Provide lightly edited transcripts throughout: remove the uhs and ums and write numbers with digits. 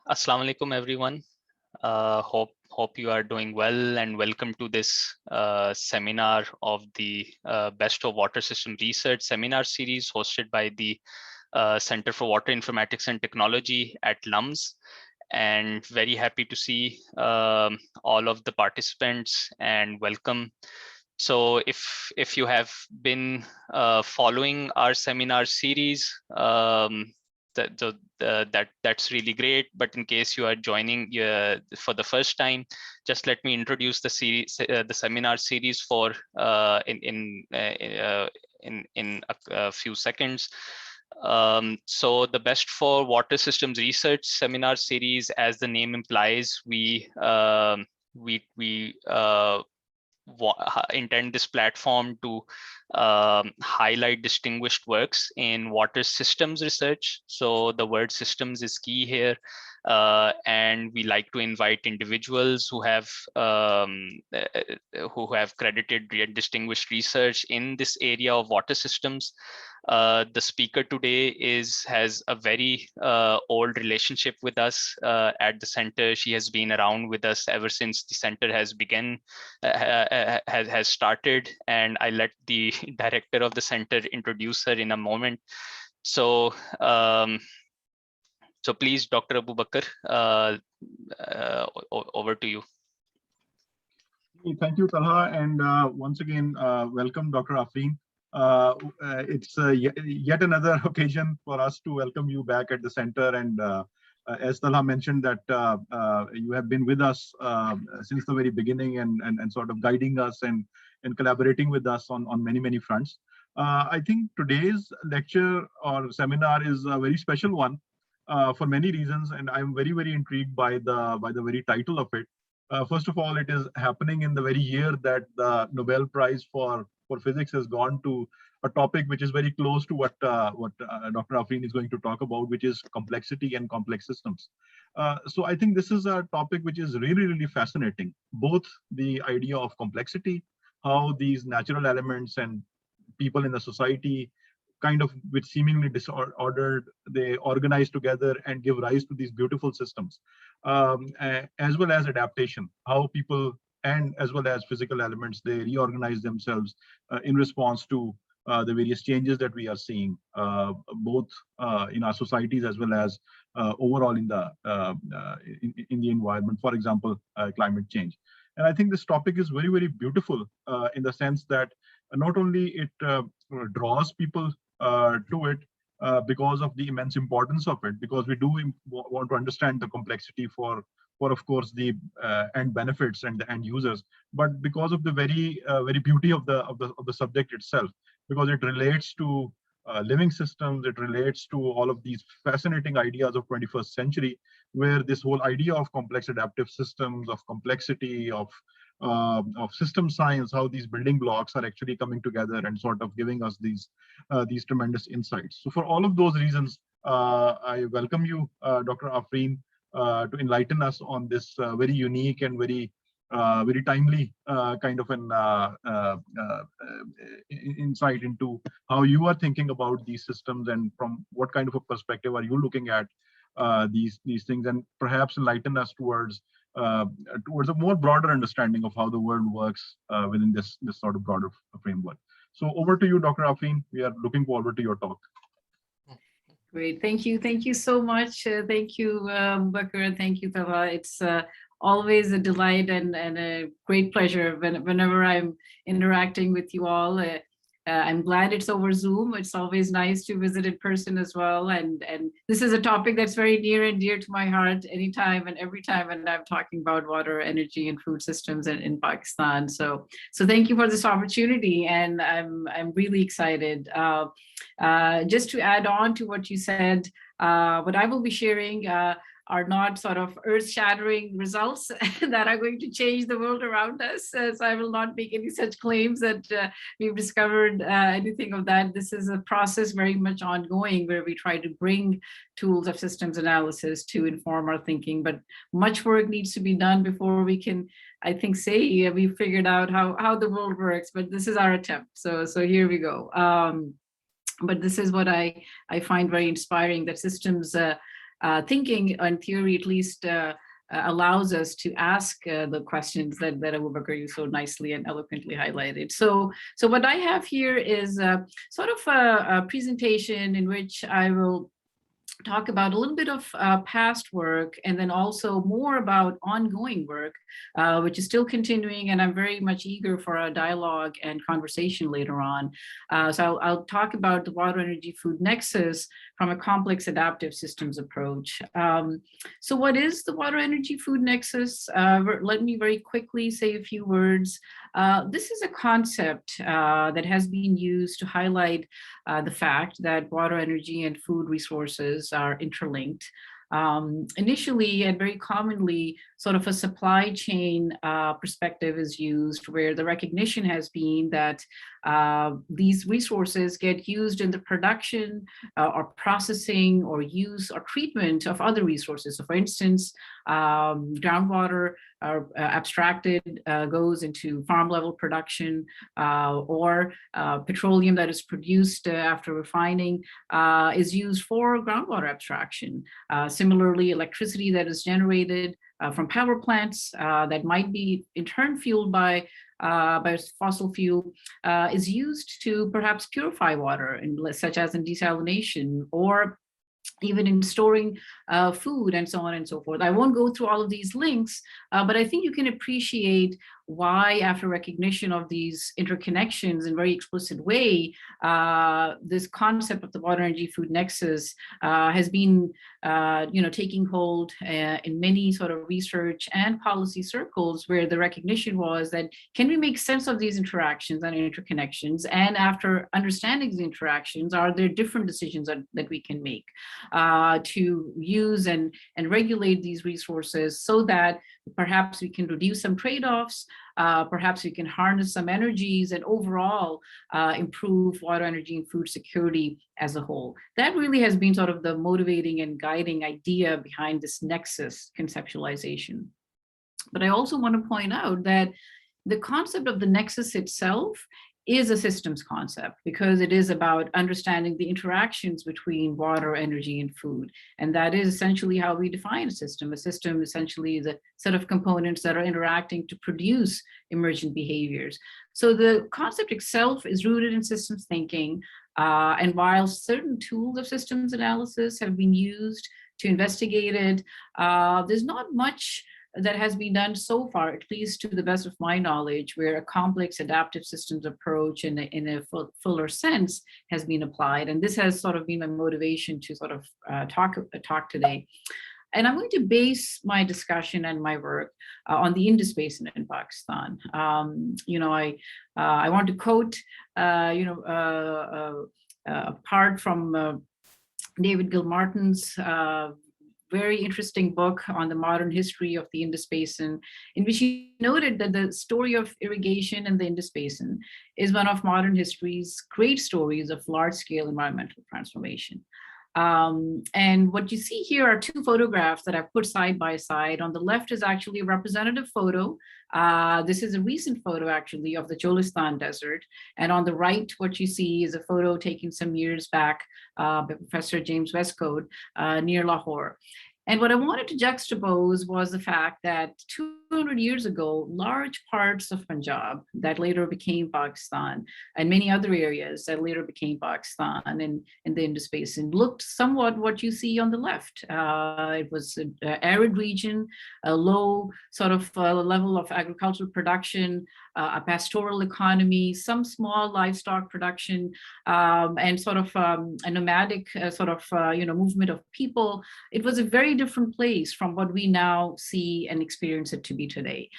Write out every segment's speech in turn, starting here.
Assalamu alaikum, everyone. Hope you are doing well, and welcome to this seminar of the Best of Water System Research seminar series hosted by the Center for Water Informatics and Technology at LUMS. And very happy to see all of the participants and welcome. So if you have been following our seminar series, that's really great. But in case you are joining for the first time, just let me introduce the series, the seminar series for in a few seconds. So the Best for Water Systems Research seminar series, as the name implies, we intend this platform to highlight distinguished works in water systems research. So the word systems is key here. And we like to invite individuals who have credited distinguished research in this area of water systems. The speaker today has a very old relationship with us at the center. She has been around with us ever since the center has started, and I let the director of the center introduce her in a moment. So please, Dr. Abu Bakr, over to you. Thank you, Talha, and once again, welcome, Dr. Afreen. It's yet another occasion for us to welcome you back at the center, and as Talha mentioned, that you have been with us since the very beginning and sort of guiding us and collaborating with us on many fronts. I think today's lecture or seminar is a very special one for many reasons, and I'm very intrigued by the very title of it. First of all, it is happening in the very year that the Nobel Prize for Physics has gone to a topic which is very close to what Dr. Afreen is going to talk about, which is complexity and complex systems. So I think this is a topic which is really fascinating. Both the idea of complexity, how these natural elements and people in the society kind of with seemingly disordered, they organize together and give rise to these beautiful systems, as well as adaptation, how people and as well as physical elements, they reorganize themselves in response to the various changes that we are seeing, both in our societies as well as overall in the environment, for example, climate change. And I think this topic is very beautiful in the sense that not only it draws people to it because of the immense importance of it, because we do want to understand the complexity for of course the end benefits and the end users, but because of the very beauty of the subject itself, because it relates to living systems, it relates to all of these fascinating ideas of 21st century, where this whole idea of complex adaptive systems, of complexity, of system science, how these building blocks are actually coming together and sort of giving us these tremendous insights. So for all of those reasons, I welcome you, Dr. Afreen, to enlighten us on this very unique and very timely kind of an insight into how you are thinking about these systems, and from what kind of a perspective are you looking at these things, and perhaps enlighten us towards a more broader understanding of how the world works within this sort of broader framework. So over to you, Dr. Afreen. We are looking forward to your talk. Great, thank you so much. Thank you, Bakr. Thank you, Talha. It's always a delight and a great pleasure whenever I'm interacting with you all. I'm glad it's over Zoom. It's always nice to visit in person as well. And this is a topic that's very near and dear to my heart anytime and every time when I'm talking about water, energy, and food systems in Pakistan. So thank you for this opportunity, and I'm really excited. Just to add on to what you said, what I will be sharing are not sort of earth-shattering results that are going to change the world around us. So I will not make any such claims that we've discovered anything of that. This is a process very much ongoing where we try to bring tools of systems analysis to inform our thinking, but much work needs to be done before we can, I think, say we figured out how the world works, but this is our attempt. So here we go. But this is what I find very inspiring, that systems thinking, in theory at least, allows us to ask the questions that Abu Bakr you so nicely and eloquently highlighted. So what I have here is sort of a presentation in which I will talk about a little bit of past work, and then also more about ongoing work, which is still continuing, and I'm very much eager for a dialogue and conversation later on. So I'll talk about the water energy food nexus from a complex adaptive systems approach. So what is the water energy food nexus? Let me very quickly say a few words. This is a concept that has been used to highlight the fact that water, energy, and food resources are interlinked. Initially and very commonly, sort of a supply chain perspective is used, where the recognition has been that these resources get used in the production or processing or use or treatment of other resources. So for instance, groundwater are abstracted, goes into farm level production, or petroleum that is produced after refining is used for groundwater abstraction. Similarly, electricity that is generated from power plants that might be in turn fueled by fossil fuel is used to perhaps purify water, such as in desalination, or even in storing food and so on and so forth. I won't go through all of these links, but I think you can appreciate why, after recognition of these interconnections in a very explicit way, this concept of the water energy food nexus has been taking hold in many sort of research and policy circles, where the recognition was that, can we make sense of these interactions and interconnections? And after understanding these interactions, are there different decisions that we can make to use and regulate these resources, so that perhaps we can reduce some trade-offs, perhaps we can harness some energies, and overall improve water, energy, and food security as a whole. That really has been sort of the motivating and guiding idea behind this nexus conceptualization. But I also want to point out that the concept of the nexus itself is a systems concept, because it is about understanding the interactions between water, energy, and food. And that is essentially how we define a system. A system essentially is a set of components that are interacting to produce emergent behaviors. So the concept itself is rooted in systems thinking. And while certain tools of systems analysis have been used to investigate it, there's not much that has been done so far, at least to the best of my knowledge, where a complex adaptive systems approach in a fuller sense has been applied. And this has sort of been my motivation to sort of talk today. And I'm going to base my discussion and my work on the Indus Basin in Pakistan. I want to quote, apart from David Gilmartin's very interesting book on the modern history of the Indus Basin, in which he noted that the story of irrigation in the Indus Basin is one of modern history's great stories of large-scale environmental transformation. And what you see here are two photographs that I've put side by side. On the left is actually a representative photo. This is a recent photo, actually, of the Cholistan Desert. And on the right, what you see is a photo taken some years back by Professor James Westcott near Lahore. And what I wanted to juxtapose was the fact that 200 years ago, large parts of Punjab that later became Pakistan, and many other areas that later became Pakistan in the Indus Basin, looked somewhat what you see on the left. It was an arid region, a low sort of level of agricultural production, a pastoral economy, some small livestock production, and sort of a nomadic movement of people. It was a very different place from what we now see and experience it to be today.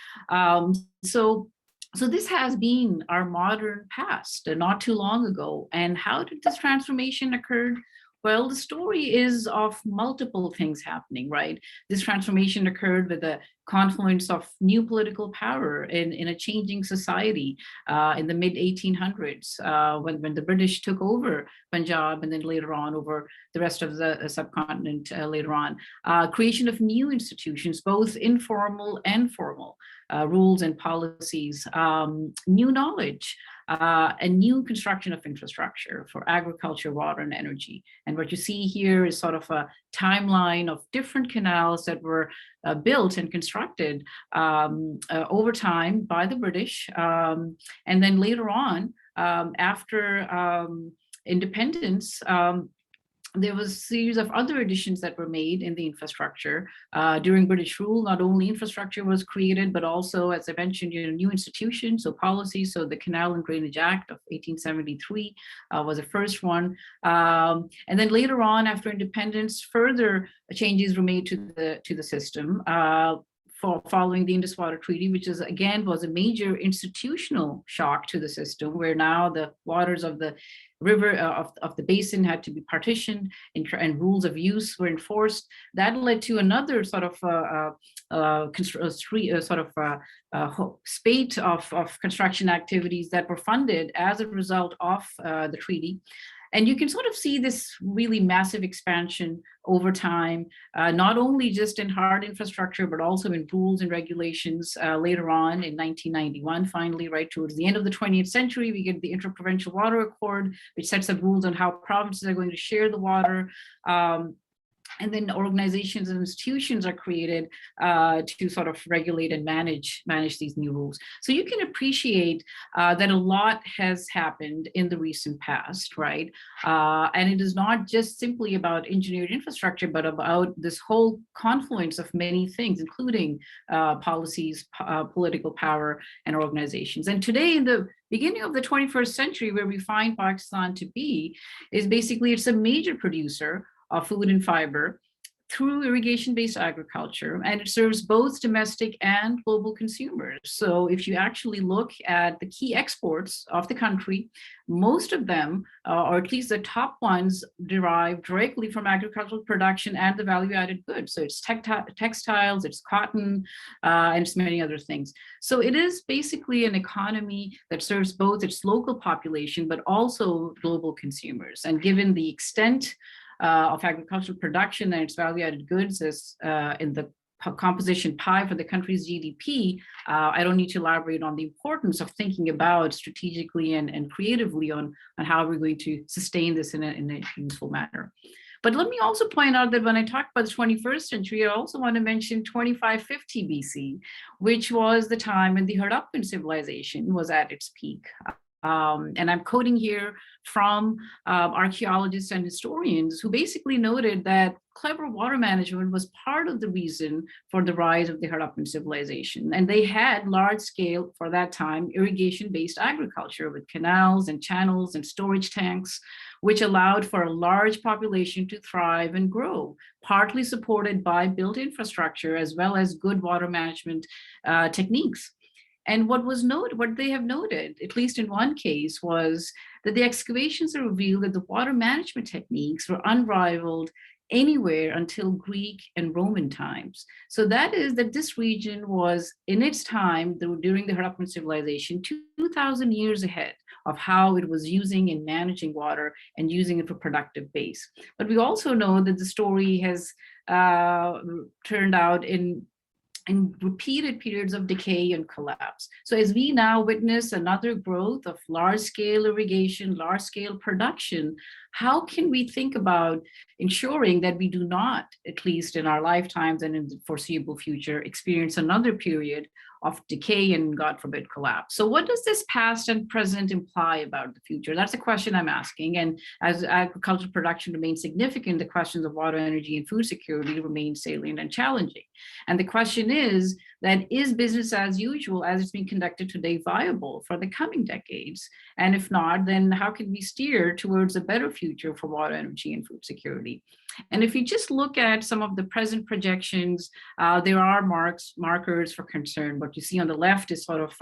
So this has been our modern past, not too long ago. And how did this transformation occur? Well, the story is of multiple things happening, right? This transformation occurred with the confluence of new political power in a changing society in the mid-1800s, when the British took over Punjab, and then later on over the rest of the subcontinent later on. Creation of new institutions, both informal and formal, rules and policies, new knowledge, a new construction of infrastructure for agriculture, water, and energy. And what you see here is sort of a timeline of different canals that were built and constructed over time by the British. And then later on, after independence, there was a series of other additions that were made in the infrastructure. During British rule, not only infrastructure was created, but also, as I mentioned, new institutions, so policies. So the Canal and Drainage Act of 1873 was the first one. And then later on, after independence, further changes were made to the system. Following the Indus Water Treaty, which is again was a major institutional shock to the system, where now the waters of the river of the basin had to be partitioned and rules of use were enforced. That led to another sort of spate of construction activities that were funded as a result of the treaty. And you can sort of see this really massive expansion over time, not only just in hard infrastructure, but also in rules and regulations later on in 1991, finally, right towards the end of the 20th century, we get the Interprovincial Water Accord, which sets up rules on how provinces are going to share the water. And then organizations and institutions are created to sort of regulate and manage these new rules. So you can appreciate that a lot has happened in the recent past, right? And it is not just simply about engineered infrastructure, but about this whole confluence of many things, including policies, political power, and organizations. And today, in the beginning of the 21st century, where we find Pakistan to be, is basically it's a major producer of food and fiber through irrigation-based agriculture, and it serves both domestic and global consumers. So if you actually look at the key exports of the country, most of them, or at least the top ones, derive directly from agricultural production and the value-added goods. So it's textiles, it's cotton, and it's many other things. So it is basically an economy that serves both its local population, but also global consumers. And given the extent of agricultural production and its value-added goods as in the composition pie for the country's GDP, I don't need to elaborate on the importance of thinking about strategically and creatively on how we're going to sustain this in a useful manner. But let me also point out that when I talk about the 21st century, I also want to mention 2550 BC, which was the time when the Harappan civilization was at its peak. And I'm quoting here from archaeologists and historians who basically noted that clever water management was part of the reason for the rise of the Harappan civilization. And they had large scale, for that time, irrigation-based agriculture with canals and channels and storage tanks, which allowed for a large population to thrive and grow, partly supported by built infrastructure as well as good water management techniques. And what they have noted, at least in one case, was that the excavations have revealed that the water management techniques were unrivaled anywhere until Greek and Roman times. So that is that this region was, in its time, during the Harappan civilization, 2,000 years ahead of how it was using and managing water and using it for productive base. But we also know that the story has turned out in repeated periods of decay and collapse. So as we now witness another growth of large-scale irrigation, large-scale production, how can we think about ensuring that we do not, at least in our lifetimes and in the foreseeable future, experience another period of decay and, God forbid, collapse? So what does this past and present imply about the future? That's a question I'm asking. And as agricultural production remains significant, the questions of water, energy, and food security remain salient and challenging. And the question is business as usual, as it's being conducted today, viable for the coming decades? And if not, then how can we steer towards a better future for water, energy, and food security? And if you just look at some of the present projections, there are markers for concern. What you see on the left is sort of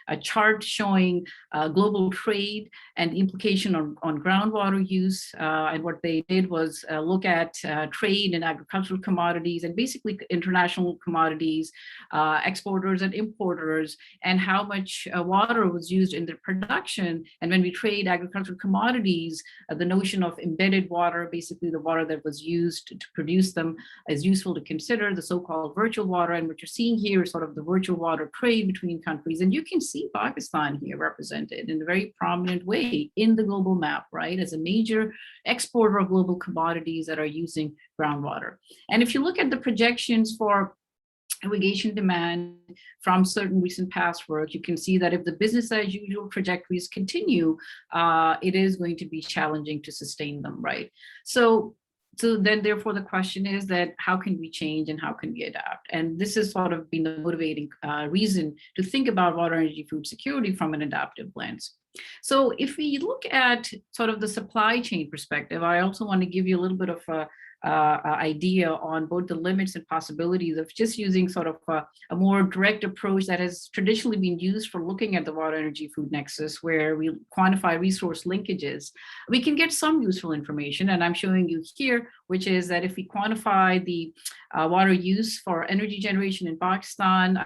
a chart showing global trade and the implication on groundwater use. And what they did was look at trade and agricultural commodities and basically international commodities, exporters and importers, and how much water was used in their production. And when we trade agricultural commodities, the notion of embedded water, basically the water that that was used to produce them is useful to consider, the so-called virtual water. And what you're seeing here is sort of the virtual water trade between countries. And you can see Pakistan here represented in a very prominent way in the global map, right, as a major exporter of global commodities that are using groundwater. And if you look at the projections for irrigation demand from certain recent past work, you can see that if the business as usual trajectories continue, it is going to be challenging to sustain them, right? So then therefore the question is that how can we change and how can we adapt? And this has sort of been the motivating reason to think about water, energy, food security from an adaptive lens. So if we look at sort of the supply chain perspective, I also want to give you a little bit of a idea on both the limits and possibilities of just using sort of a more direct approach that has traditionally been used for looking at the water, energy, food nexus, where we quantify resource linkages. We can get some useful information, and I'm showing you here, which is that if we quantify the water use for energy generation in Pakistan,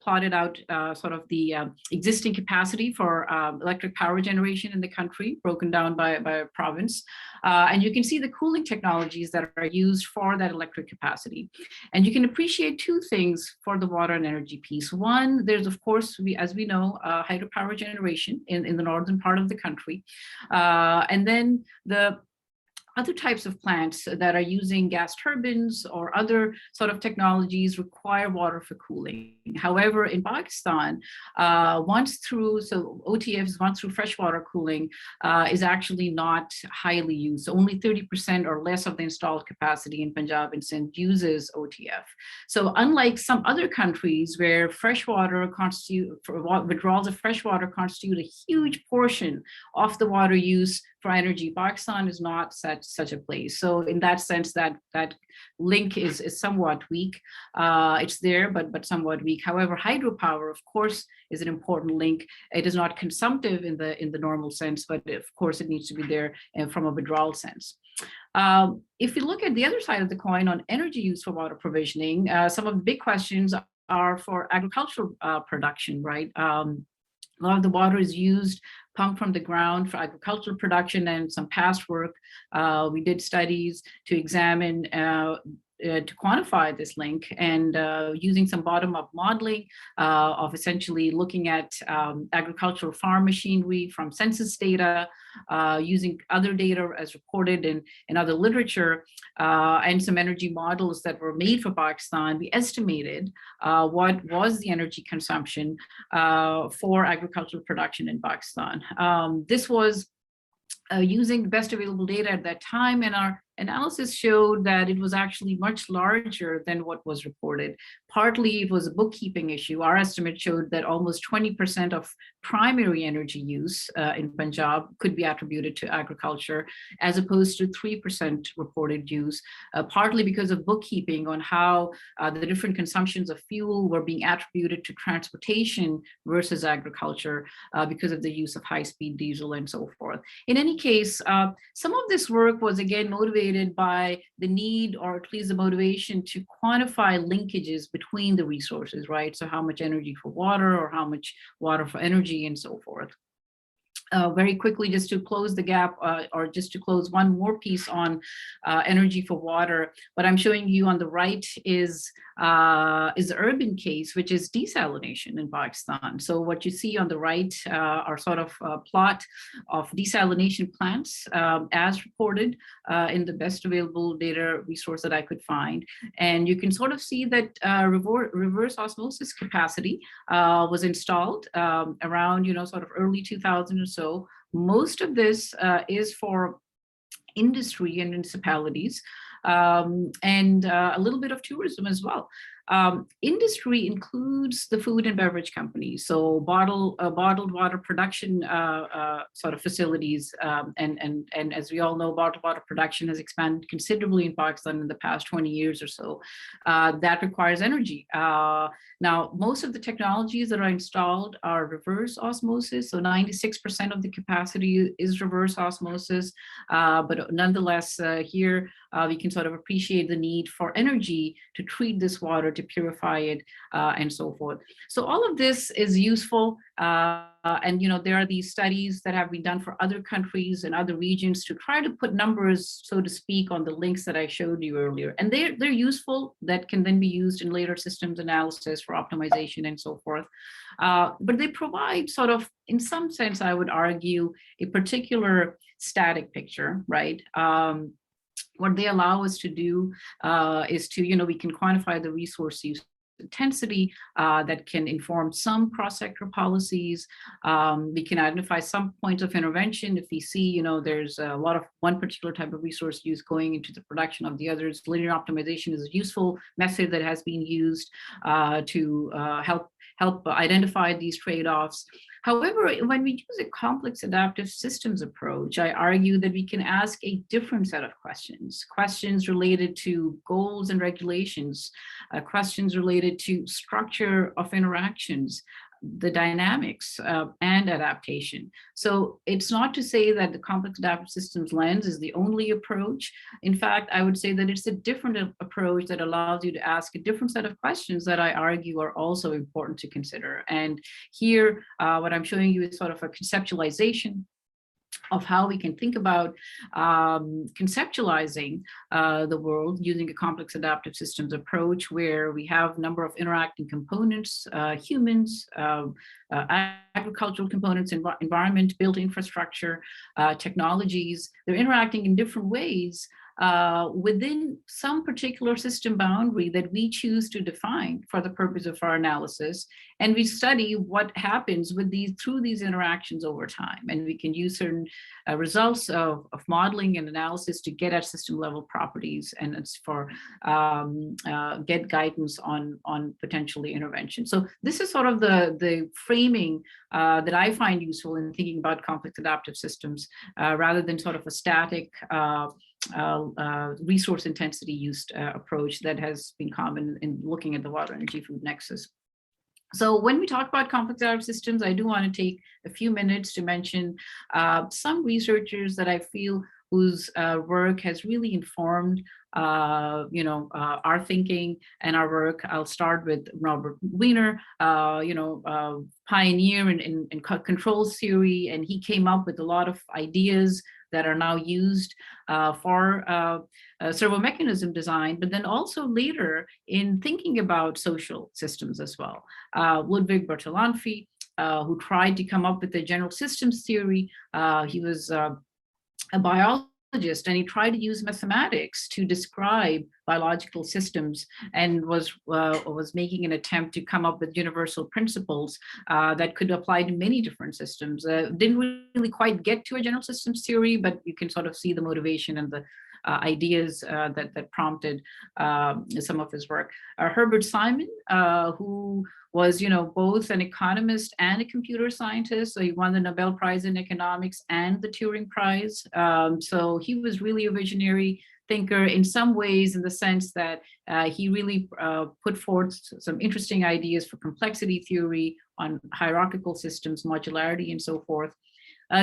plotted out sort of the existing capacity for electric power generation in the country, broken down by province. And you can see the cooling technologies that are used for that electric capacity. And you can appreciate two things for the water and energy piece. One, there's of course, as we know, hydropower generation in the northern part of the country. And then the other types of plants that are using gas turbines or other sort of technologies require water for cooling. However, in Pakistan, OTFs once through freshwater cooling is actually not highly used. Only 30% or less of the installed capacity in Punjab and Sindh uses OTF. So unlike some other countries where withdrawals of freshwater constitute a huge portion of the water use for energy, Pakistan is not such a place. So in that sense, that link is somewhat weak. It's there, but somewhat weak. However, hydropower, of course, is an important link. It is not consumptive in the normal sense, but of course it needs to be there from a withdrawal sense. If you look at the other side of the coin on energy use for water provisioning, some of the big questions are for agricultural production, right? A lot of the water is used, pumped from the ground for agricultural production, and some past work. We did studies to examine, to quantify this link, and using some bottom-up modeling of essentially looking at agricultural farm machinery from census data, using other data as reported in other literature, and some energy models that were made for Pakistan. We estimated what was the energy consumption for agricultural production in Pakistan. This was using the best available data at that time, and our analysis showed that it was actually much larger than what was reported. Partly it was a bookkeeping issue. Our estimate showed that almost 20% of primary energy use in Punjab could be attributed to agriculture, as opposed to 3% reported use, partly because of bookkeeping on how the different consumptions of fuel were being attributed to transportation versus agriculture because of the use of high-speed diesel and so forth. In any case, some of this work was again motivated by the need, or at least the motivation, to quantify linkages between the resources, right? So how much energy for water, or how much water for energy, and so forth. Very quickly, just to close the gap, or just to close one more piece on energy for water, what I'm showing you on the right is the urban case, which is desalination in Pakistan. So what you see on the right are sort of a plot of desalination plants as reported in the best available data resource that I could find. And you can sort of see that reverse osmosis capacity was installed around, sort of early 2000 or so. Most of this is for industry and municipalities, and a little bit of tourism as well. Industry includes the food and beverage companies, so bottled water production sort of facilities, and as we all know, bottled water production has expanded considerably in Pakistan in the past 20 years or so. That requires energy. Now, most of the technologies that are installed are reverse osmosis, so 96% of the capacity is reverse osmosis, but nonetheless, here we can sort of appreciate the need for energy to treat this water water, to purify it, and so forth. So all of this is useful. And there are these studies that have been done for other countries and other regions to try to put numbers, so to speak, on the links that I showed you earlier. And they're useful. That can then be used in later systems analysis for optimization and so forth. But they provide sort of, in some sense, I would argue, a particular static picture, right? What they allow us to do is to, we can quantify the resource use intensity that can inform some cross-sector policies. We can identify some points of intervention if we see, there's a lot of one particular type of resource use going into the production of the others. Linear optimization is a useful method that has been used to help identify these trade-offs. However, when we use a complex adaptive systems approach, I argue that we can ask a different set of questions related to goals and regulations, questions related to structure of interactions, the dynamics and adaptation. So it's not to say that the complex adaptive systems lens is the only approach. In fact, I would say that it's a different approach that allows you to ask a different set of questions that I argue are also important to consider. And here, what I'm showing you is sort of a conceptualization of how we can think about conceptualizing the world using a complex adaptive systems approach, where we have a number of interacting components, humans, agricultural components, environment, built infrastructure, technologies. They're interacting in different ways within some particular system boundary that we choose to define for the purpose of our analysis. And we study what happens with through these interactions over time. And we can use certain results of modeling and analysis to get at system level properties, and it's for get guidance on potentially intervention. So this is sort of the framing that I find useful in thinking about complex adaptive systems, rather than sort of a static resource intensity used approach that has been common in looking at the water energy food nexus. So when we talk about complex adaptive systems, I do want to take a few minutes to mention some researchers that I feel whose work has really informed our thinking and our work. I'll start with Robert Wiener, pioneer in controls theory, and he came up with a lot of ideas that are now used for servo mechanism design, but then also later in thinking about social systems as well. Ludwig Bertalanffy, who tried to come up with a general systems theory. He was a biologist, and he tried to use mathematics to describe biological systems, and was making an attempt to come up with universal principles that could apply to many different systems. Didn't really quite get to a general systems theory, but you can sort of see the motivation and the ideas that prompted some of his work. Herbert Simon, who was, both an economist and a computer scientist. So he won the Nobel Prize in economics and the Turing Prize. So he was really a visionary thinker in some ways, in the sense that he really put forth some interesting ideas for complexity theory on hierarchical systems, modularity, and so forth.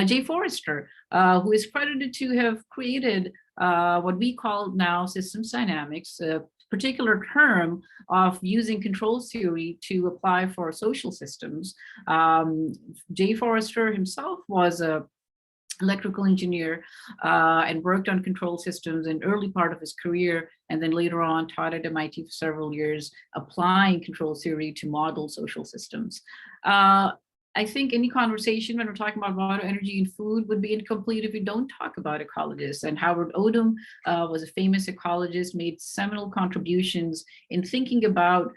Jay Forrester, who is credited to have created what we call now systems dynamics, a particular term of using controls theory to apply for social systems. Jay Forrester himself was a electrical engineer and worked on control systems in early part of his career, and then later on taught at MIT for several years, applying control theory to model social systems. I think any conversation when we're talking about water, energy, and food would be incomplete if we don't talk about ecologists. And Howard Odum was a famous ecologist, made seminal contributions in thinking about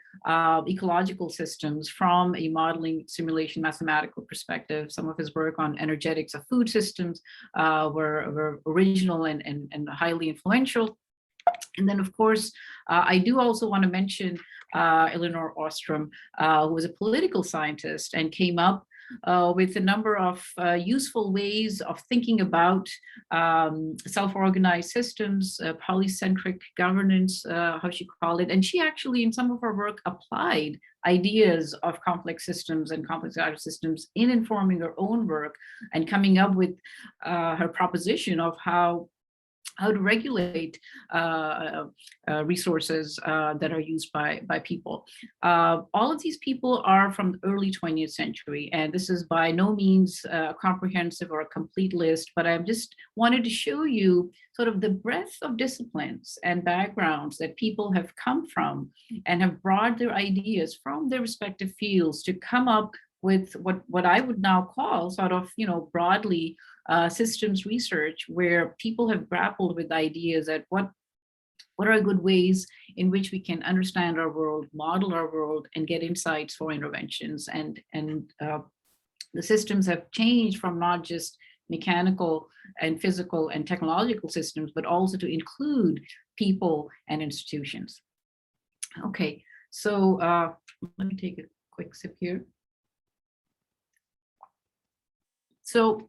ecological systems from a modeling, simulation, mathematical perspective. Some of his work on energetics of food systems were original and highly influential. And then, of course, I do also want to mention Elinor Ostrom, who was a political scientist and came up with a number of useful ways of thinking about self-organized systems, polycentric governance, how she called it. And she actually, in some of her work, applied ideas of complex systems and complex adaptive systems in informing her own work and coming up with her proposition of how how to regulate resources that are used by people. All of these people are from the early 20th century, and this is by no means a comprehensive or a complete list, but I just wanted to show you sort of the breadth of disciplines and backgrounds that people have come from and have brought their ideas from their respective fields to come up with what I would now call sort of, broadly systems research, where people have grappled with ideas at what are good ways in which we can understand our world, model our world, and get insights for interventions. And the systems have changed from not just mechanical and physical and technological systems, but also to include people and institutions. Okay, so let me take a quick sip here. So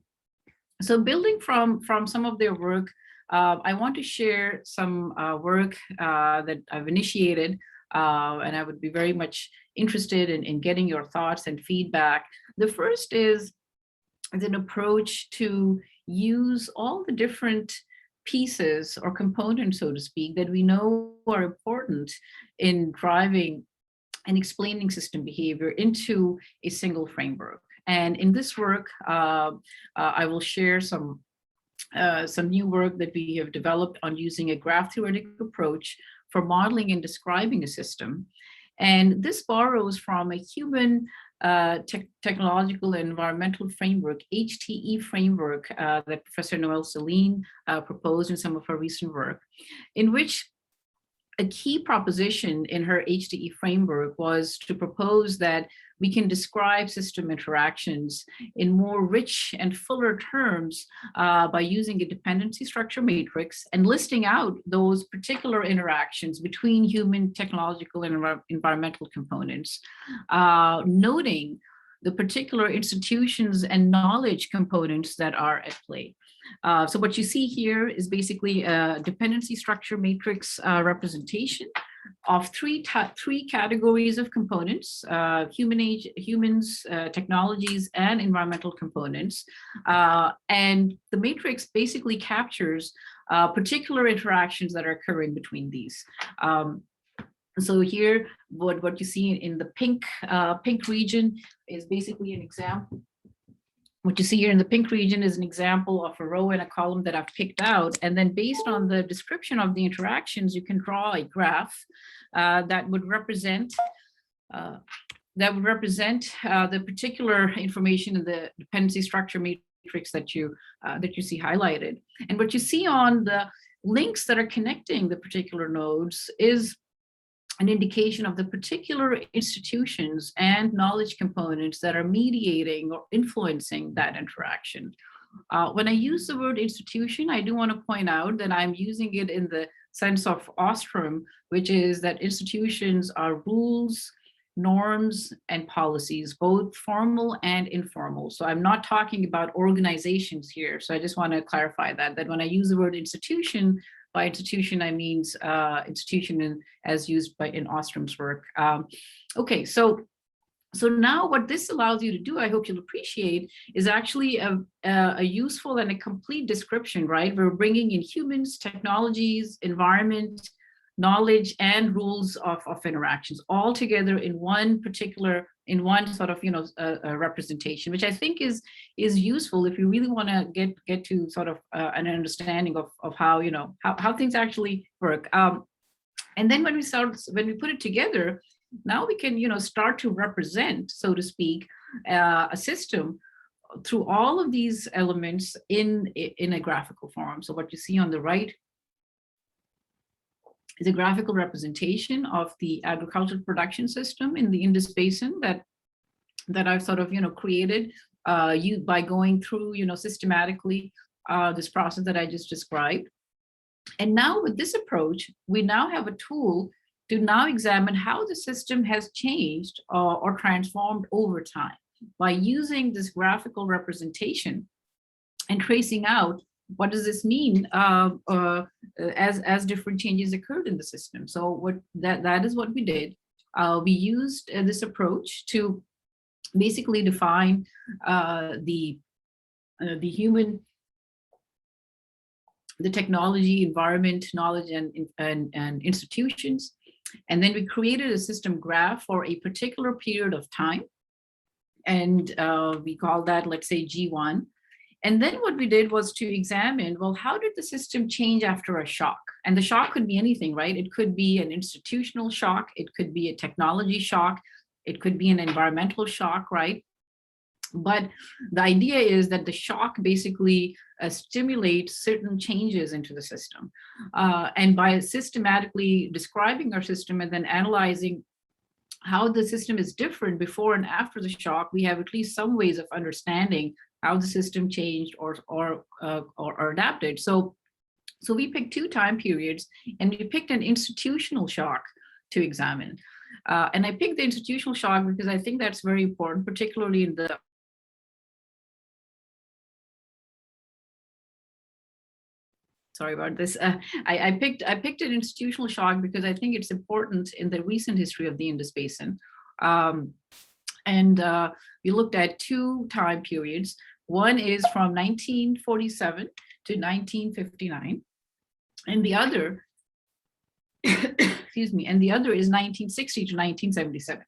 building from some of their work, I want to share some work that I've initiated, and I would be very much interested in getting your thoughts and feedback. The first is an approach to use all the different pieces or components, so to speak, that we know are important in driving and explaining system behavior into a single framework. And in this work, I will share some new work that we have developed on using a graph theoretic approach for modeling and describing a system. And this borrows from a human technological and environmental framework, HTE framework, that Professor Noelle Celine proposed in some of her recent work, in which a key proposition in her HTE framework was to propose that we can describe system interactions in more rich and fuller terms by using a dependency structure matrix and listing out those particular interactions between human, technological, and environmental components, noting the particular institutions and knowledge components that are at play. So what you see here is basically a dependency structure matrix representation of three categories of components: humans, technologies, and environmental components. And the matrix basically captures particular interactions that are occurring between these. So here, what you see in the pink region is basically an example. What you see here in the pink region is an example of a row and a column that I've picked out. And then based on the description of the interactions, you can draw a graph that would represent the particular information in the dependency structure matrix that you see highlighted. And what you see on the links that are connecting the particular nodes is an indication of the particular institutions and knowledge components that are mediating or influencing that interaction. When I use the word institution, I do want to point out that I'm using it in the sense of Ostrom, which is that institutions are rules, norms, and policies, both formal and informal. So I'm not talking about organizations here. So I just want to clarify that when I use the word institution, by institution, I mean institution as used in Ostrom's work. Okay, so now what this allows you to do, I hope you'll appreciate, is actually a useful and a complete description, right? We're bringing in humans, technologies, environment, knowledge, and rules of interactions all together in one sort of a representation, which I think is useful if you really want to get to sort of an understanding of how how things actually work. And then when we put it together, now we can start to represent, so to speak, a system through all of these elements in a graphical form. So what you see on the right is a graphical representation of the agricultural production system in the Indus Basin that I've sort of created by going through systematically this process that I just described. And now with this approach, we now have a tool to now examine how the system has changed or transformed over time by using this graphical representation and tracing out what does this mean as different changes occurred in the system. So that is what we did. We used this approach to basically define the human the technology, environment, knowledge, and institutions. And then we created a system graph for a particular period of time. And we call that, let's say, G1. And then what we did was to examine, well, how did the system change after a shock? And the shock could be anything, right? It could be an institutional shock. It could be a technology shock. It could be an environmental shock, right? But the idea is that the shock basically stimulates certain changes into the system. And by systematically describing our system and then analyzing how the system is different before and after the shock, we have at least some ways of understanding how the system changed or adapted. So we picked 2 time periods, and we picked an institutional shock to examine. And I picked the institutional shock because I think that's very important, particularly in the sorry about this. I picked an institutional shock because I think it's important in the recent history of the Indus Basin. We looked at 2 time periods. One is from 1947 to 1959, and the other, excuse me, and the other is 1960 to 1977.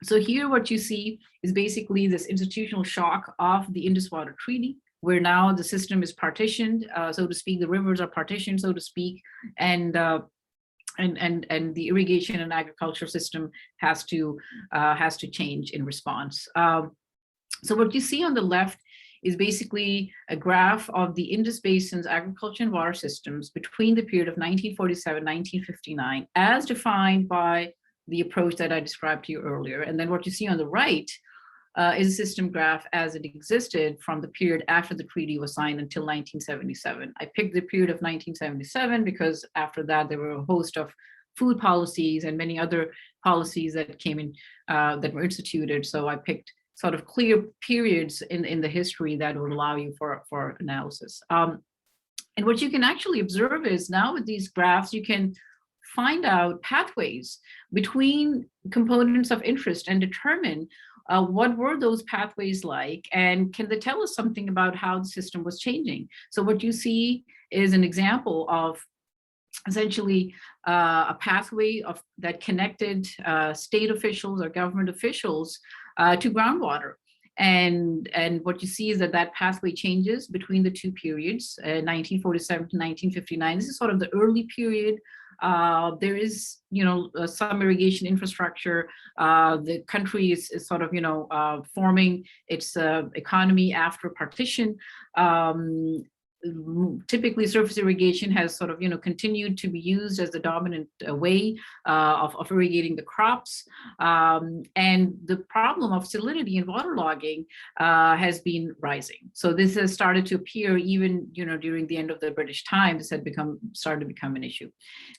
So here what you see is basically this institutional shock of the Indus Water Treaty, where now the system is partitioned, so to speak, the rivers are partitioned, so to speak, and the irrigation and agriculture system has to change in response. So what you see on the left is basically a graph of the Indus Basin's agriculture and water systems between the period of 1947, 1959, as defined by the approach that I described to you earlier. And then what you see on the right is a system graph as it existed from the period after the treaty was signed until 1977. I picked the period of 1977 because after that there were a host of food policies and many other policies that came in that were instituted. So I picked sort of clear periods in the history that would allow you for analysis. And what you can actually observe is now with these graphs, you can find out pathways between components of interest and determine what were those pathways like, and can they tell us something about how the system was changing? So what you see is an example of essentially a pathway that connected state officials or government officials to groundwater. And what you see is that pathway changes between the 2 periods, 1947 to 1959. This is sort of the early period. There is, some irrigation infrastructure. The country is sort of, forming its economy after partition. Typically surface irrigation has sort of, continued to be used as the dominant way of irrigating the crops. And the problem of salinity and waterlogging has been rising. So this has started to appear even, during the end of the British time. This had started to become an issue.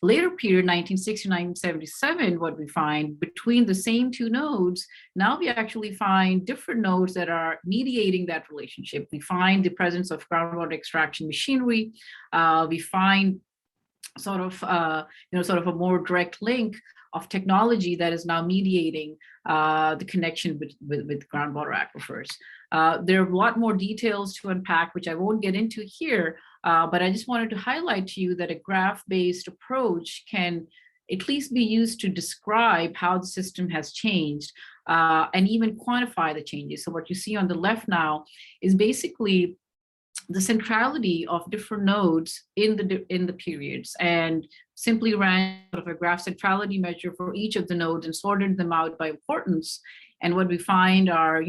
Later period, 1960, 1977, what we find between the same 2 nodes, now we actually find different nodes that are mediating that relationship. We find the presence of groundwater extraction machinery. We find sort of a more direct link of technology that is now mediating the connection with groundwater aquifers. There are a lot more details to unpack, which I won't get into here, but I just wanted to highlight to you that a graph-based approach can at least be used to describe how the system has changed and even quantify the changes. So what you see on the left now is basically the centrality of different nodes in the periods, and simply ran sort of a graph centrality measure for each of the nodes and sorted them out by importance. And what we find are,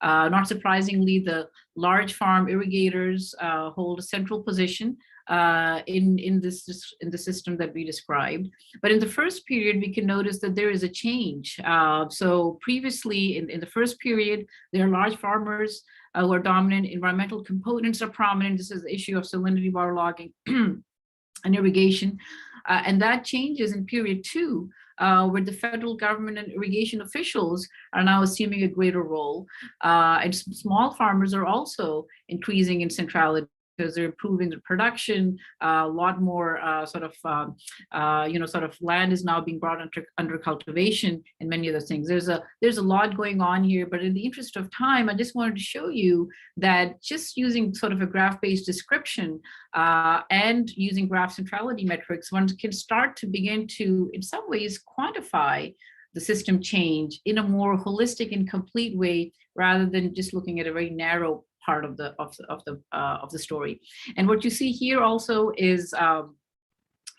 not surprisingly, the large farm irrigators hold a central position in the system that we described. But in the first period, we can notice that there is a change. So previously in the first period, there are large farmers who are dominant. Environmental components are prominent. This is the issue of salinity, waterlogging, and irrigation. And that changes in period 2, where the federal government and irrigation officials are now assuming a greater role. And small farmers are also increasing in centrality. because they're improving the production. A lot more sort of land is now being brought under cultivation, and many other things. There's a lot going on here, but in the interest of time, I just wanted to show you that just using sort of a graph-based description and using graph centrality metrics, one can start to begin to, in some ways, quantify the system change in a more holistic and complete way, rather than just looking at a very narrow part of the story. And what you see here also is on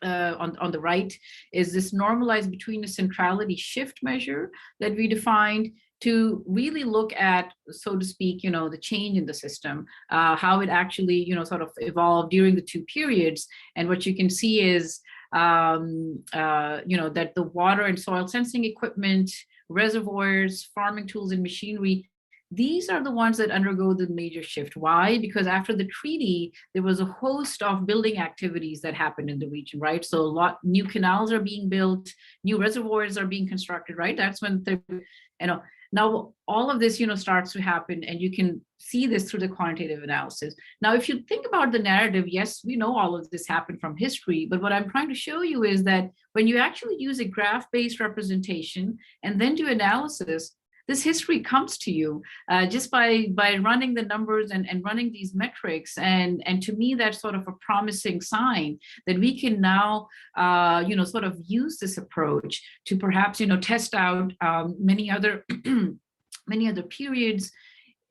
the right is this normalized between a centrality shift measure that we defined to really look at, so to speak, the change in the system, how it actually, sort of evolved during the two periods. And what you can see is, that the water and soil sensing equipment, reservoirs, farming tools, and machinery, these are the ones that undergo the major shift. Why? Because after the treaty, there was a host of building activities that happened in the region, right? So a lot new canals are being built, new reservoirs are being constructed, right? That's when now all of this, starts to happen, and you can see this through the quantitative analysis. Now, if you think about the narrative, yes, we know all of this happened from history, but what I'm trying to show you is that when you actually use a graph-based representation and then do analysis, this history comes to you just by running the numbers and running these metrics. And to me, that's sort of a promising sign that we can now, sort of use this approach to perhaps, test out many other periods,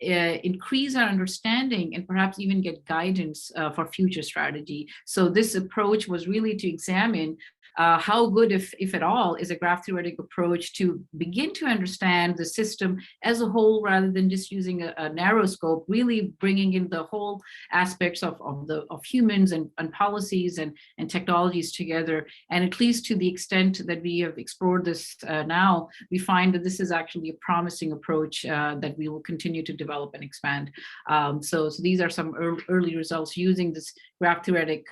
increase our understanding, and perhaps even get guidance for future strategy. So this approach was really to examine how good, if at all, is a graph theoretic approach to begin to understand the system as a whole, rather than just using a narrow scope, really bringing in the whole aspects of humans and policies and technologies together. And at least to the extent that we have explored this now, we find that this is actually a promising approach that we will continue to develop and expand. So these are some early results using this graph theoretic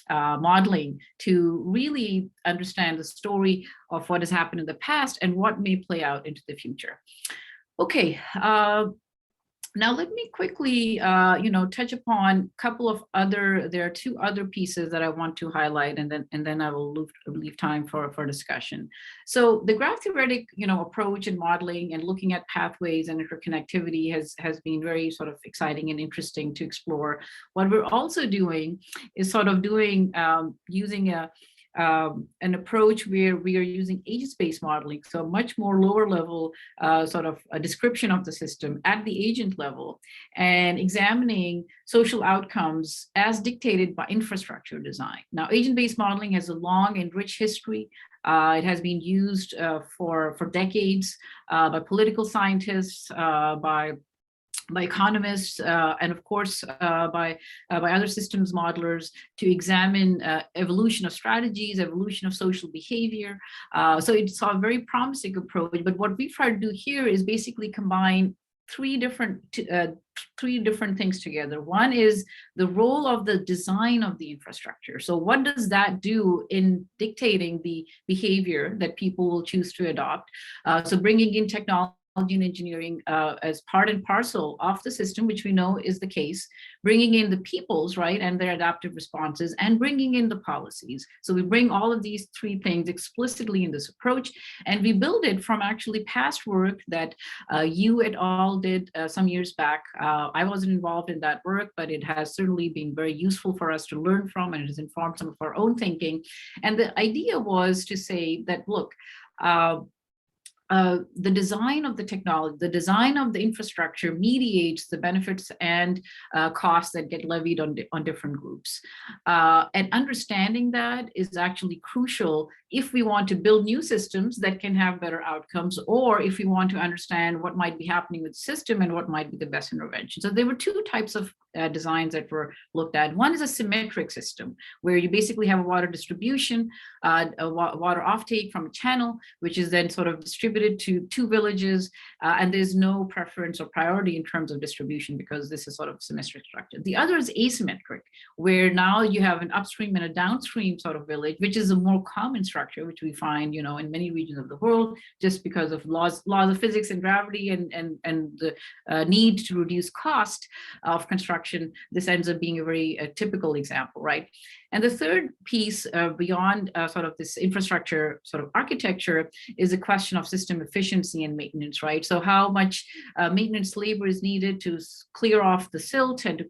modeling to really understand the story of what has happened in the past and what may play out into the future. Okay, now let me quickly, touch upon a couple of there are two other pieces that I want to highlight, and then I will leave time for discussion. So the graph theoretic, approach and modeling and looking at pathways and interconnectivity has been very sort of exciting and interesting to explore. What we're also doing is sort of using an approach where we are using agent-based modeling, so much more lower level sort of a description of the system at the agent level, and examining social outcomes as dictated by infrastructure design. Now, agent-based modeling has a long and rich history. It has been used for decades by political scientists, by economists, and of course by other systems modelers to examine evolution of strategies, evolution of social behavior. So it's a very promising approach, but what we've tried to do here is basically combine three different things together. One is the role of the design of the infrastructure. So what does that do in dictating the behavior that people will choose to adopt? So bringing in technology and engineering as part and parcel of the system, which we know is the case, bringing in the peoples, right, and their adaptive responses, and bringing in the policies. So we bring all of these three things explicitly in this approach, and we build it from actually past work that you et al. Did some years back. I wasn't involved in that work, but it has certainly been very useful for us to learn from, and it has informed some of our own thinking. And the idea was to say that, look, the design of the technology, the design of the infrastructure mediates the benefits and costs that get levied on different groups. And understanding that is actually crucial if we want to build new systems that can have better outcomes, or if we want to understand what might be happening with the system and what might be the best intervention. So there were two types of designs that were looked at. One is a symmetric system, where you basically have a water distribution, a water offtake from a channel, which is then sort of distributed distributed to 2 villages, and there's no preference or priority in terms of distribution because this is sort of symmetric structure. The other is asymmetric, where now you have an upstream and a downstream sort of village, which is a more common structure, which we find, in many regions of the world, just because of laws of physics and gravity and the need to reduce cost of construction. This ends up being a very typical example, right? And the third piece beyond sort of this infrastructure sort of architecture is a question of system efficiency and maintenance, right? So how much maintenance labor is needed to clear off the silt and to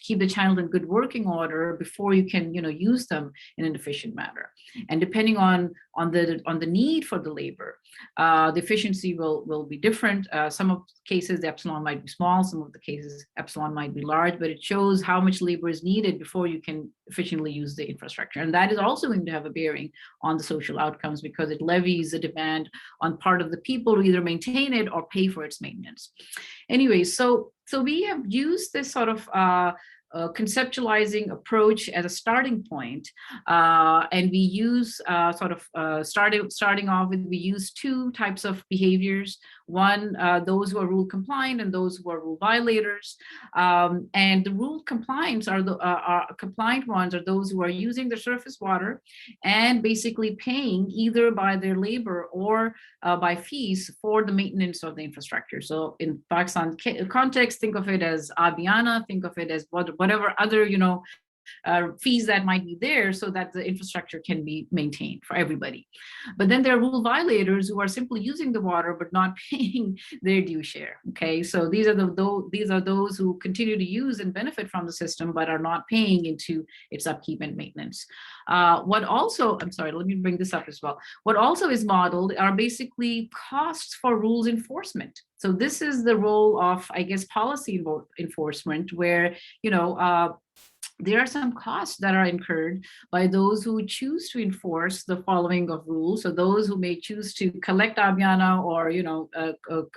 keep the channels in good working order before you can, use them in an efficient manner. And depending on the need for the labor, the efficiency will be different. Some of the cases, the epsilon might be small. Some of the cases, epsilon might be large, but it shows how much labor is needed before you can efficiently use the infrastructure. And that is also going to have a bearing on the social outcomes because it levies a demand on part of the people to either maintain it or pay for its maintenance. Anyway, so we have used this sort of conceptualizing approach as a starting point, and we use starting off with, we use 2 types of behaviors. One, those who are rule compliant and those who are rule violators. And the rule compliance are compliant ones are those who are using the surface water and basically paying either by their labor or by fees for the maintenance of the infrastructure. So in Pakistan context, think of it as Abiana, think of it as whatever other, fees that might be there so that the infrastructure can be maintained for everybody. But then there are rule violators who are simply using the water but not paying their due share. Okay, so these are those who continue to use and benefit from the system but are not paying into its upkeep and maintenance. What also, I'm sorry, let me bring this up as well. What also is modeled are basically costs for rules enforcement. So this is the role of, I guess, policy enforcement, where, there are some costs that are incurred by those who choose to enforce the following of rules. So those who may choose to collect Abiana or,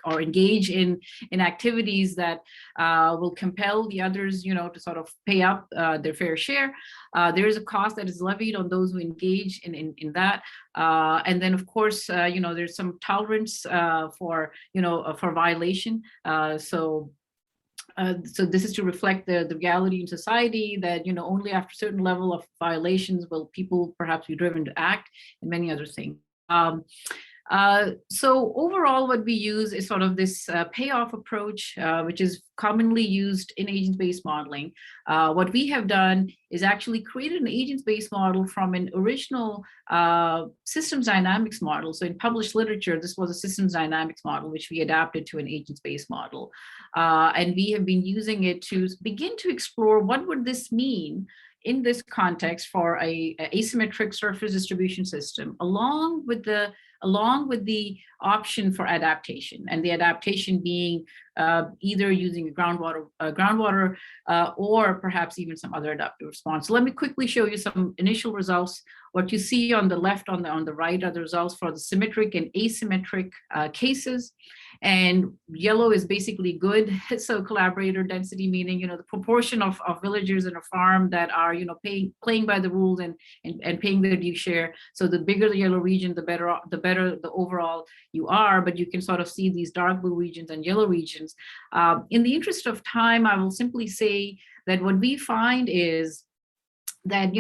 or engage in activities that will compel the others, to sort of pay up their fair share. There is a cost that is levied on those who engage in that. And then, of course, there's some tolerance for violation. So this is to reflect the reality in society that, only after a certain level of violations will people perhaps be driven to act, and many other things. So overall, what we use is sort of this payoff approach, which is commonly used in agent-based modeling. What we have done is actually created an agent-based model from an original systems dynamics model. So in published literature, this was a systems dynamics model, which we adapted to an agent-based model. And we have been using it to begin to explore what would this mean in this context for a asymmetric surface distribution system, along with the option for adaptation, and the adaptation being either using a groundwater or perhaps even some other adaptive response. So let me quickly show you some initial results. What you see on the left, on the right, are the results for the symmetric and asymmetric cases. And yellow is basically good. So collaborator density, meaning, the proportion of villagers in a farm that are, playing by the rules and paying their due share. So the bigger the yellow region, the better the overall you are, but you can sort of see these dark blue regions and yellow regions. In the interest of time, I will simply say that what we find is that,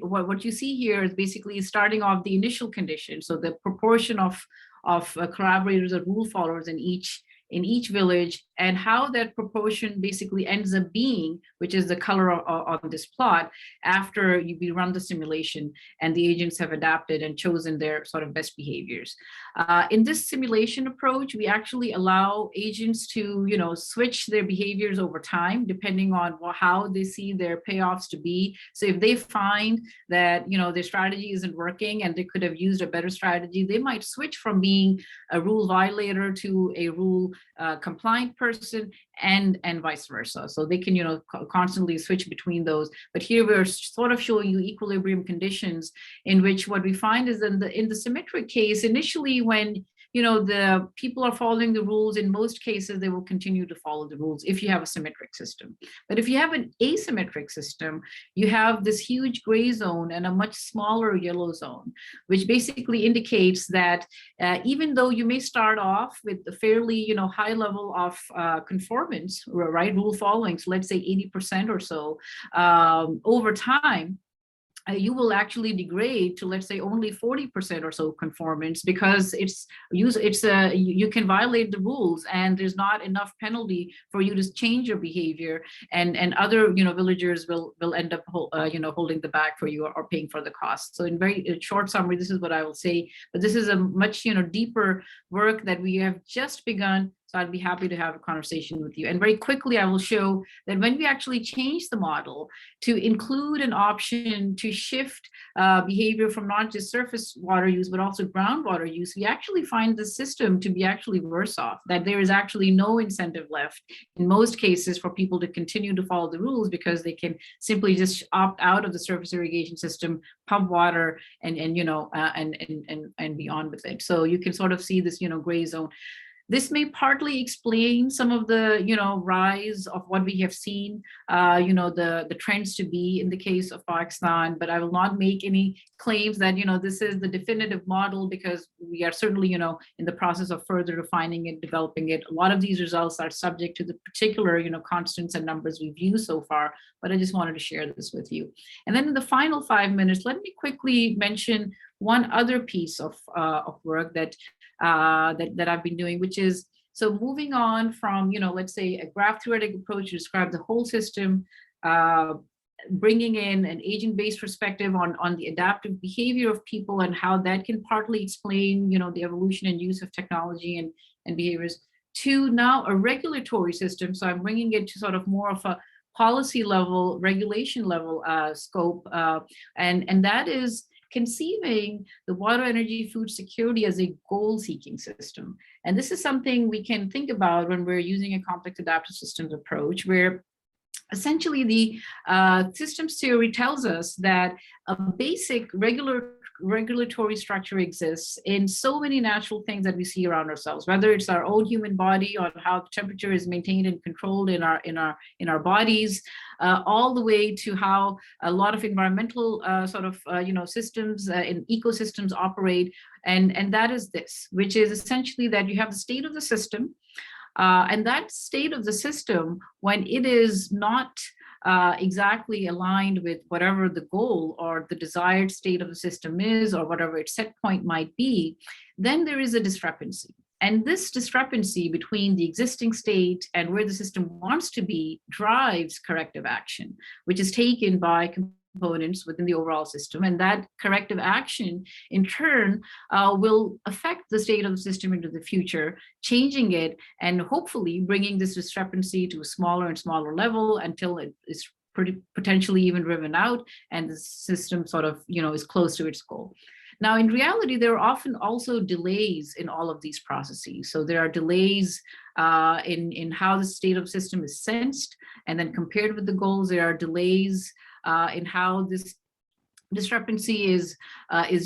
what you see here is basically starting off the initial condition. So the proportion of collaborators or rule followers in each village, and how that proportion basically ends up being, which is the color on this plot, after we run the simulation and the agents have adapted and chosen their sort of best behaviors. In this simulation approach, we actually allow agents to, switch their behaviors over time, depending on how they see their payoffs to be. So if they find that, their strategy isn't working and they could have used a better strategy, they might switch from being a rule violator to a rule compliant person, and vice versa. So they can, constantly switch between those. But here we're sort of showing you equilibrium conditions, in which what we find is in the symmetric case, initially when the people are following the rules, in most cases, they will continue to follow the rules if you have a symmetric system. But if you have an asymmetric system, you have this huge gray zone and a much smaller yellow zone, which basically indicates that even though you may start off with a fairly, high level of conformance, right, rule following, so let's say 80% or so, over time, you will actually degrade to, let's say, only 40% or so conformance, because you can violate the rules and there's not enough penalty for you to change your behavior, and other villagers will end up holding the bag for you, or paying for the cost. So in very short summary, this is what I will say, but this is a much deeper work that we have just begun. So I'd be happy to have a conversation with you. And very quickly, I will show that when we actually change the model to include an option to shift behavior from not just surface water use, but also groundwater use, we actually find the system to be actually worse off, that there is actually no incentive left in most cases for people to continue to follow the rules, because they can simply just opt out of the surface irrigation system, pump water, and be on with it. So you can sort of see this, gray zone. This may partly explain some of the, rise of what we have seen, the trends to be in the case of Pakistan, but I will not make any claims that, this is the definitive model, because we are certainly, in the process of further refining it, developing it. A lot of these results are subject to the particular, constants and numbers we've used so far, but I just wanted to share this with you. And then in the final 5 minutes, let me quickly mention one other piece of work that I've been doing, which is, so moving on from, let's say a graph theoretic approach to describe the whole system, bringing in an agent-based perspective on the adaptive behavior of people and how that can partly explain, the evolution and use of technology and behaviors, to now a regulatory system. So I'm bringing it to sort of more of a policy level, regulation level scope, and that is conceiving the water, energy, food security as a goal-seeking system. And this is something we can think about when we're using a complex adaptive systems approach, where essentially the systems theory tells us that a basic regulatory structure exists in so many natural things that we see around ourselves, whether it's our own human body, on how temperature is maintained and controlled in our bodies, all the way to how a lot of environmental systems in ecosystems operate. And that is this, which is essentially that you have the state of the system, and that state of the system, when it is not exactly aligned with whatever the goal or the desired state of the system is, or whatever its set point might be, then there is a discrepancy. And this discrepancy between the existing state and where the system wants to be drives corrective action, which is taken by components within the overall system. And that corrective action, in turn, will affect the state of the system into the future, changing it and hopefully bringing this discrepancy to a smaller and smaller level until it is potentially even driven out and the system sort of, is close to its goal. Now, in reality, there are often also delays in all of these processes. So there are delays in how the state of the system is sensed, and then compared with the goals, there are delays in how this discrepancy is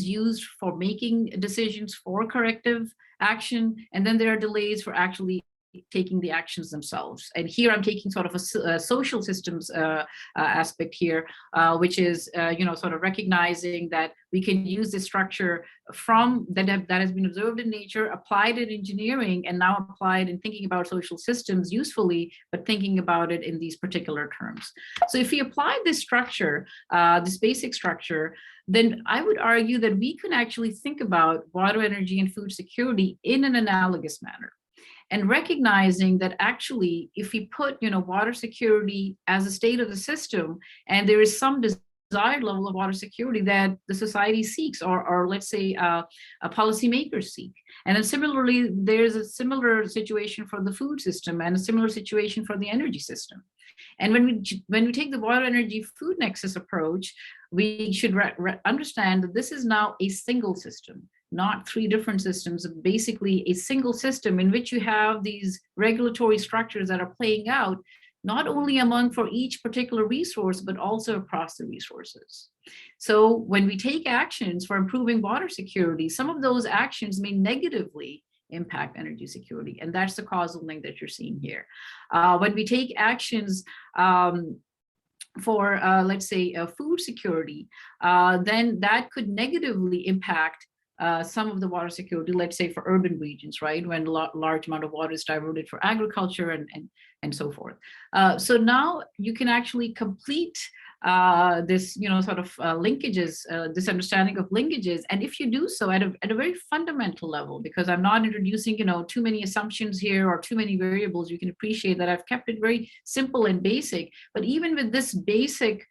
used for making decisions for corrective action, and then there are delays for actually taking the actions themselves. And here I'm taking sort of a social systems aspect here, which is sort of recognizing that we can use this structure from that has been observed in nature, applied in engineering, and now applied in thinking about social systems usefully, but thinking about it in these particular terms. So if we apply this structure, this basic structure, then I would argue that we can actually think about water, energy, and food security in an analogous manner. And recognizing that actually, if we put water security as a state of the system, and there is some desired level of water security that the society seeks, or let's say policymakers seek. And then similarly, there's a similar situation for the food system and a similar situation for the energy system. And when we take the water, energy, food nexus approach, we should understand that this is now a single system, not three different systems, basically a single system in which you have these regulatory structures that are playing out, not only for each particular resource, but also across the resources. So when we take actions for improving water security, some of those actions may negatively impact energy security. And that's the causal link that you're seeing here. When we take actions for, let's say, food security, then that could negatively impact some of the water security, let's say for urban regions, right? When large amount of water is diverted for agriculture and so forth. So now you can actually complete this, sort of linkages, this understanding of linkages. And if you do so at a very fundamental level, because I'm not introducing, too many assumptions here or too many variables, you can appreciate that I've kept it very simple and basic. But even with this basic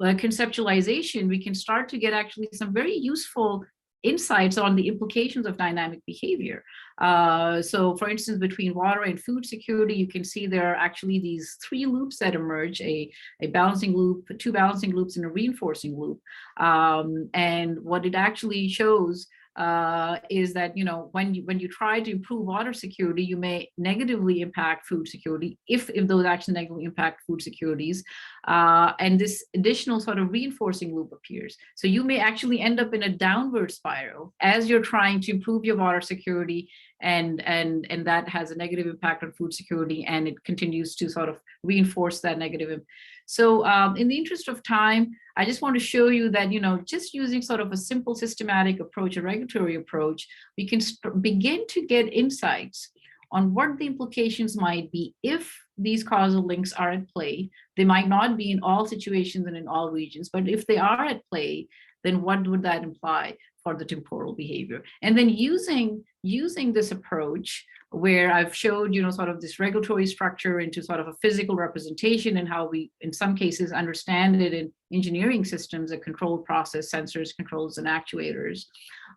conceptualization, we can start to get actually some very useful insights on the implications of dynamic behavior. So for instance, between water and food security, you can see there are actually these three loops that emerge, a balancing loop, two balancing loops, and a reinforcing loop. And what it actually shows is that, when you try to improve water security, you may negatively impact food security if those actions negatively impact food securities. And this additional sort of reinforcing loop appears. So you may actually end up in a downward spiral as you're trying to improve your water security, and that has a negative impact on food security, and it continues to sort of reinforce that negative. So in the interest of time, I just want to show you that, just using sort of a simple systematic approach, a regulatory approach, we can begin to get insights on what the implications might be if these causal links are at play. They might not be in all situations and in all regions, but if they are at play, then what would that imply for the temporal behavior? And then using this approach, where I've showed, sort of this regulatory structure into sort of a physical representation, and how we, in some cases, understand it in engineering systems, a controlled process, sensors, controls, and actuators.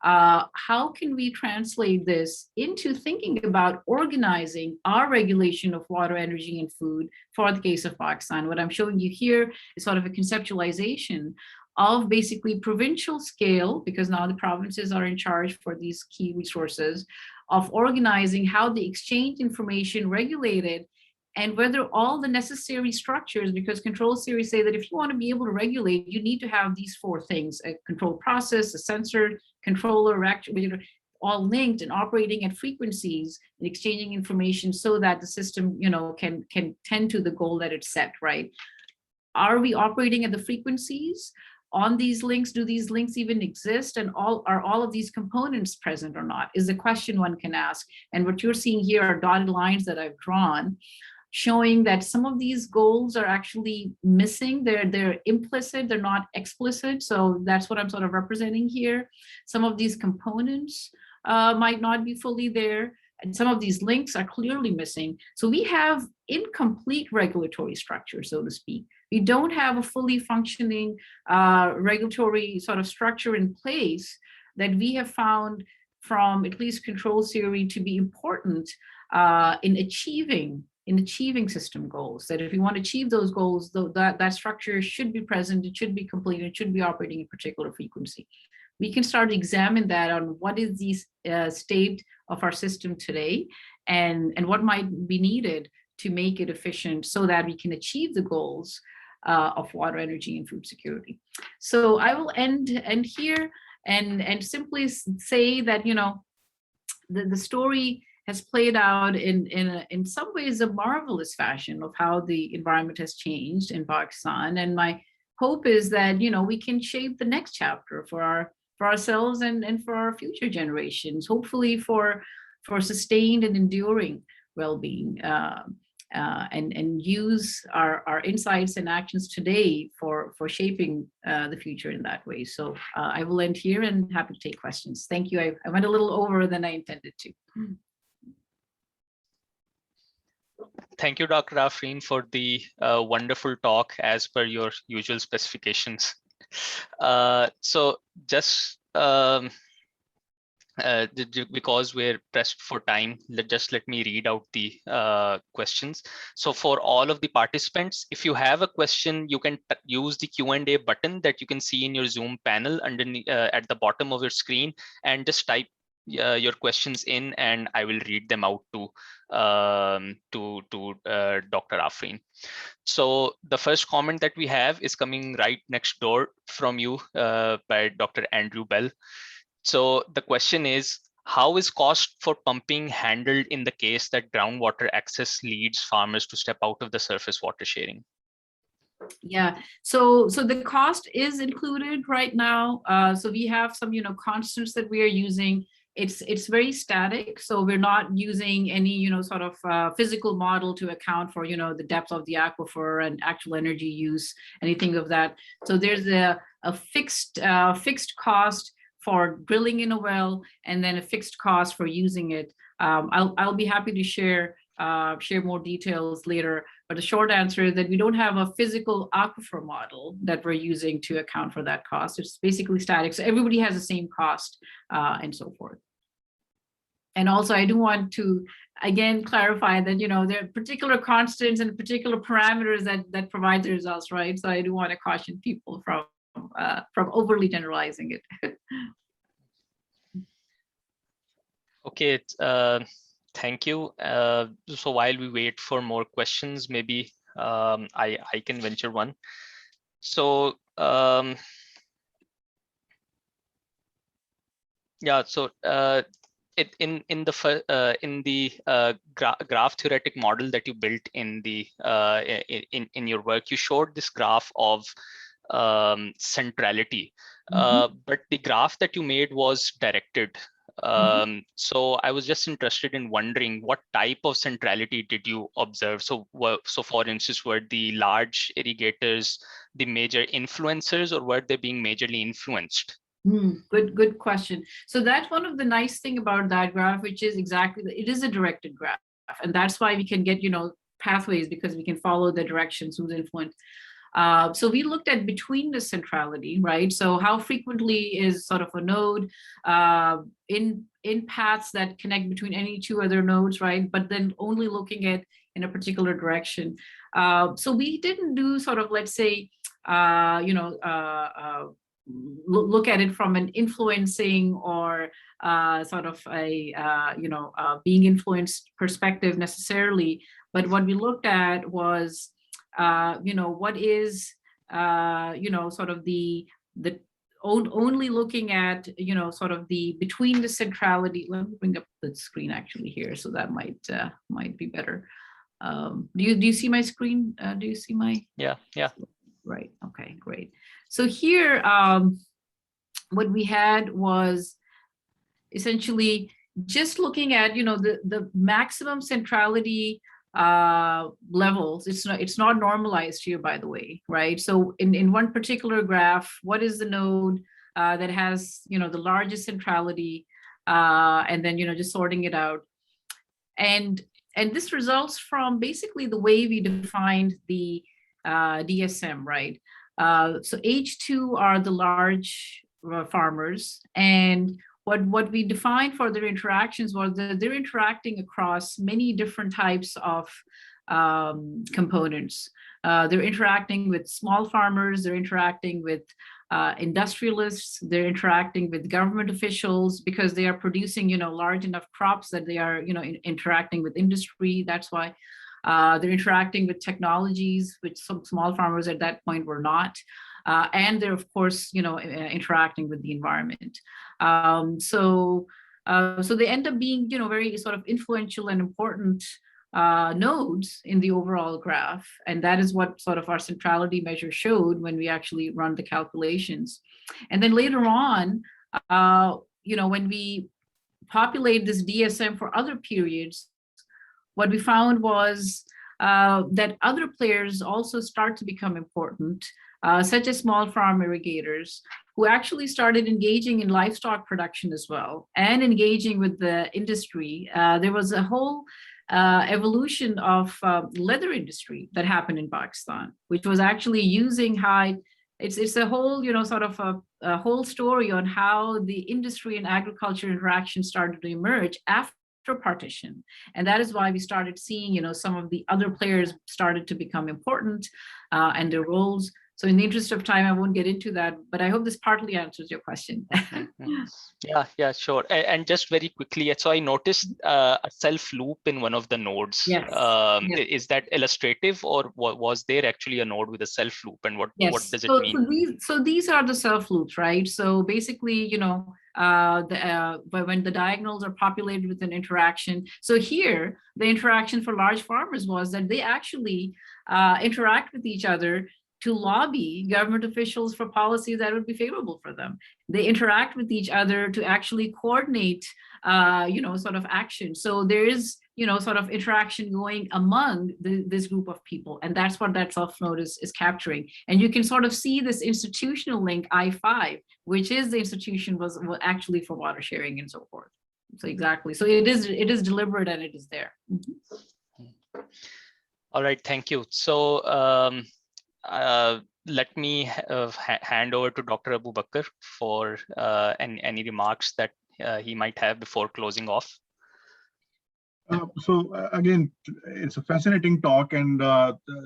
How can we translate this into thinking about organizing our regulation of water, energy, and food for the case of Pakistan? What I'm showing you here is sort of a conceptualization of basically provincial scale, because now the provinces are in charge for these key resources, of organizing how they exchange information, regulated, and whether all the necessary structures, because control theories say that if you want to be able to regulate, you need to have these four things: a control process, a sensor, controller, actuator, all linked and operating at frequencies and exchanging information so that the system, can tend to the goal that it's set, right? Are we operating at the frequencies on these links? Do these links even exist? And are all of these components present or not, is the question one can ask. And what you're seeing here are dotted lines that I've drawn, showing that some of these goals are actually missing. They're implicit, they're not explicit. So that's what I'm sort of representing here. Some of these components might not be fully there, and some of these links are clearly missing. So we have incomplete regulatory structure, so to speak. We don't have a fully functioning regulatory sort of structure in place that we have found from at least control theory to be important in achieving system goals. That if we want to achieve those goals, that structure should be present, it should be complete, it should be operating at a particular frequency. We can start to examine that on what is the state of our system today, and what might be needed to make it efficient so that we can achieve the goals of water, energy, and food security. So I will end here and simply say that, the story has played out in some ways a marvelous fashion of how the environment has changed in Pakistan. And my hope is that, we can shape the next chapter for ourselves and for our future generations, hopefully for sustained and enduring well-being, and use our insights and actions today for shaping the future in that way. So I will end here and happy to take questions. Thank you. I went a little over than I intended to. Thank you, Dr. Afreen, for the wonderful talk as per your usual specifications. So just because we're pressed for time, let me read out the questions. So for all of the participants, if you have a question, you can use the Q&A button that you can see in your Zoom panel underneath at the bottom of your screen, and just type your questions in, and I will read them out to Dr. Afreen. So the first comment that we have is coming right next door from you by Dr. Andrew Bell. So the question is, How is cost for pumping handled in the case that groundwater access leads farmers to step out of the surface water sharing? Yeah, so the cost is included right now. So we have some, constants that we are using. It's very static, so we're not using any, sort of physical model to account for, the depth of the aquifer and actual energy use, anything of that. So there's a fixed cost for drilling in a well, and then a fixed cost for using it. I'll be happy to share more details later. But the short answer is that we don't have a physical aquifer model that we're using to account for that cost. It's basically static. So everybody has the same cost and so forth. And also, I do want to, again, clarify that, there are particular constants and particular parameters that provide the results, right? So I do want to caution people from overly generalizing it. Okay, thank you. So while we wait for more questions, maybe I can venture one. So yeah, so in the graph theoretic model that you built in the in your work, you showed this graph of centrality, but the graph that you made was directed. So I was just interested in wondering what type of centrality did you observe? So for instance, were the large irrigators the major influencers, or were they being majorly influenced? Good question. So that's one of the nice thing about that graph, which is exactly, it is a directed graph. And that's why we can get, pathways, because we can follow the directions, who's influenced. So we looked at between the centrality, right? So how frequently is sort of a node in paths that connect between any two other nodes, right? But then only looking at in a particular direction. So we didn't do sort of, let's say, look at it from an influencing or sort of a being influenced perspective necessarily. But what we looked at was what is sort of the only looking at sort of the between the centrality. Let me bring up the screen actually here, so that might be better. Do you see my screen? Do you see my? Yeah. Right. Okay, great. So here, what we had was essentially just looking at the maximum centrality levels. It's not normalized here, by the way, right? So in one particular graph, what is the node that has the largest centrality, and then just sorting it out, and this results from basically the way we defined the DSM, right? So H2 are the large farmers, and what we defined for their interactions was that they're interacting across many different types of components. They're interacting with small farmers, they're interacting with industrialists, they're interacting with government officials because they are producing large enough crops that they are interacting with industry. That's why they're interacting with technologies, which some small farmers at that point were not. And they're, of course, interacting with the environment. So they end up being, very sort of influential and important nodes in the overall graph. And that is what sort of our centrality measure showed when we actually run the calculations. And then later on, when we populate this DSM for other periods, what we found was that other players also start to become important, such as small farm irrigators, who actually started engaging in livestock production as well, and engaging with the industry. There was a whole evolution of leather industry that happened in Pakistan, which was actually using it's a whole, sort of a whole story on how the industry and agriculture interaction started to emerge after partition. And that is why we started seeing, some of the other players started to become important and their roles. So in the interest of time, I won't get into that, but I hope this partly answers your question. Yeah, sure. And just very quickly, so I noticed a self loop in one of the nodes. Yes. Is that illustrative, or was there actually a node with a self loop, and what does it mean? So these are the self loops, right? So basically, but when the diagonals are populated with an interaction. So here, the interaction for large farmers was that they actually interact with each other to lobby government officials for policies that would be favorable for them. They interact with each other to actually coordinate, sort of action. So there is, sort of interaction going among this group of people. And that's what that self-node is capturing. And you can sort of see this institutional link, I5, which is the institution was actually for water sharing and so forth. So exactly. So it is deliberate and it is there. Mm-hmm. All right, thank you. So let me hand over to Dr. Abu Bakr for any remarks that he might have before closing off. Again, it's a fascinating talk, and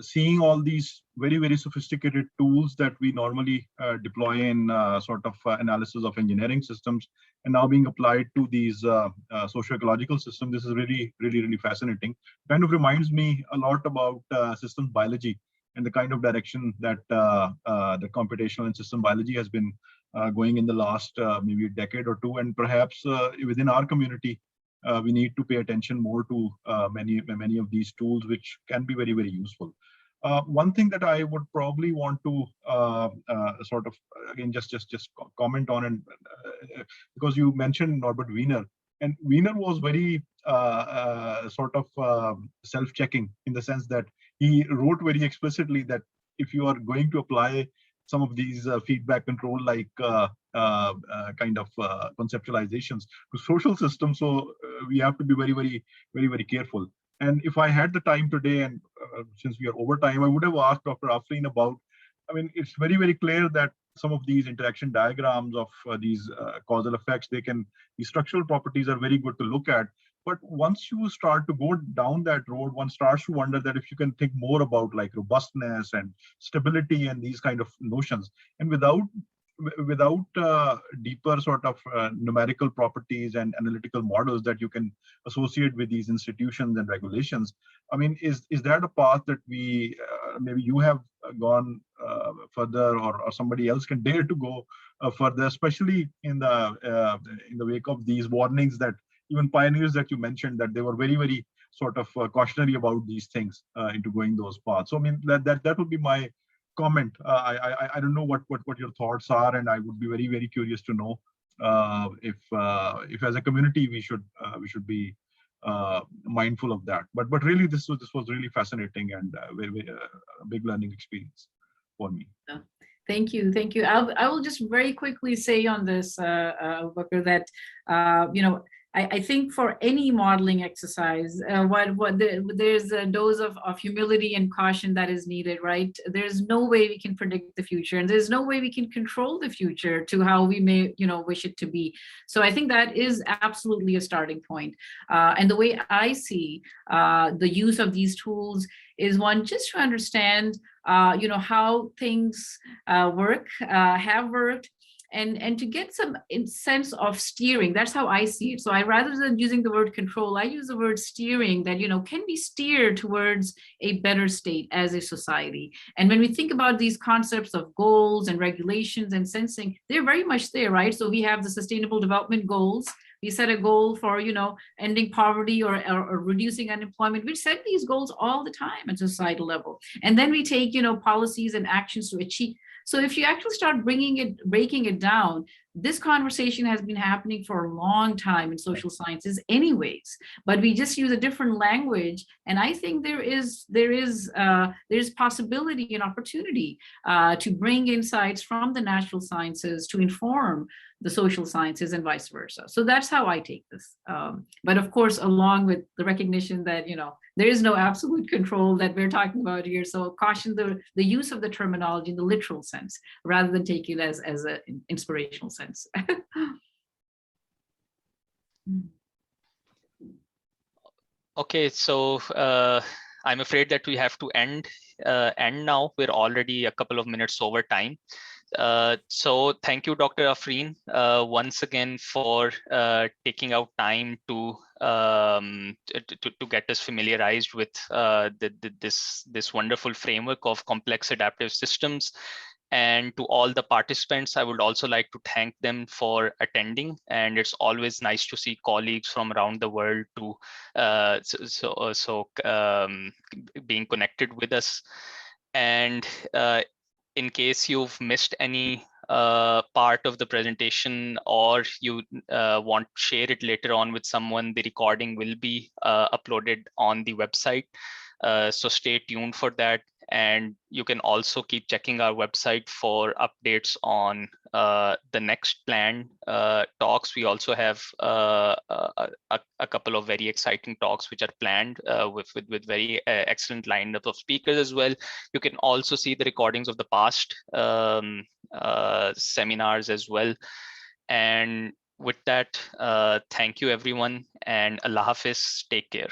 seeing all these very, very sophisticated tools that we normally deploy in sort of analysis of engineering systems and now being applied to these socio-ecological systems, this is really, really, really fascinating. Kind of reminds me a lot about systems biology and the kind of direction that the computational and system biology has been going in the last maybe a decade or two, and perhaps within our community, we need to pay attention more to many of these tools, which can be very, very useful. One thing that I would probably want to sort of again just comment on, and because you mentioned Norbert Wiener, and Wiener was very sort of self-checking in the sense that he wrote very explicitly that if you are going to apply some of these feedback control like kind of conceptualizations to social systems, so we have to be very, very, very, very careful. And if I had the time today, and since we are over time, I would have asked Dr. Afreen about, I mean, it's very, very clear that some of these interaction diagrams of these causal effects, these structural properties are very good to look at. But once you start to go down that road, one starts to wonder that if you can think more about like robustness and stability and these kind of notions, and without deeper sort of numerical properties and analytical models that you can associate with these institutions and regulations, I mean, is that a path that we maybe you have gone further, or somebody else can dare to go further, especially in the wake of these warnings that even pioneers that you mentioned, that they were very, very sort of cautionary about these things into going those paths. So I mean, that would be my comment. I don't know what your thoughts are, and I would be very, very curious to know if as a community we should be mindful of that. But really, this was really fascinating and a big learning experience for me. Yeah. Thank you. I will just very quickly say on this, Bakr, that I think for any modeling exercise, there's a dose of humility and caution that is needed, right? There's no way we can predict the future, and there's no way we can control the future to how we may, wish it to be. So I think that is absolutely a starting point. And the way I see the use of these tools is one, just to understand, how things work, have worked, and to get some sense of steering. That's how I see it. So I, rather than using the word control, I use the word steering, that, can we steer towards a better state as a society? And when we think about these concepts of goals and regulations and sensing, they're very much there, right? So we have the Sustainable Development Goals. We set a goal for, ending poverty or reducing unemployment. We set these goals all the time at societal level. And then we take, policies and actions to achieve. So if you actually start breaking it down, this conversation has been happening for a long time in social sciences anyways, but we just use a different language. And I think there is possibility and opportunity to bring insights from the natural sciences to inform the social sciences and vice versa. So that's how I take this. But of course, along with the recognition that, there is no absolute control that we're talking about here. So caution the use of the terminology in the literal sense, rather than take it as an inspirational sense. Okay, so I'm afraid that we have to end now. We're already a couple of minutes over time. So thank you, Dr. Afreen, once again for taking out time to get us familiarized with this wonderful framework of complex adaptive systems. And to all the participants, I would also like to thank them for attending. And it's always nice to see colleagues from around the world to being connected with us. And in case you've missed any part of the presentation, or you want to share it later on with someone, the recording will be uploaded on the website. So stay tuned for that. And you can also keep checking our website for updates on the next planned talks. We also have a couple of very exciting talks which are planned with very excellent lineup of speakers as well. You can also see the recordings of the past seminars as well. And with that, thank you everyone, and Allah Hafiz, take care.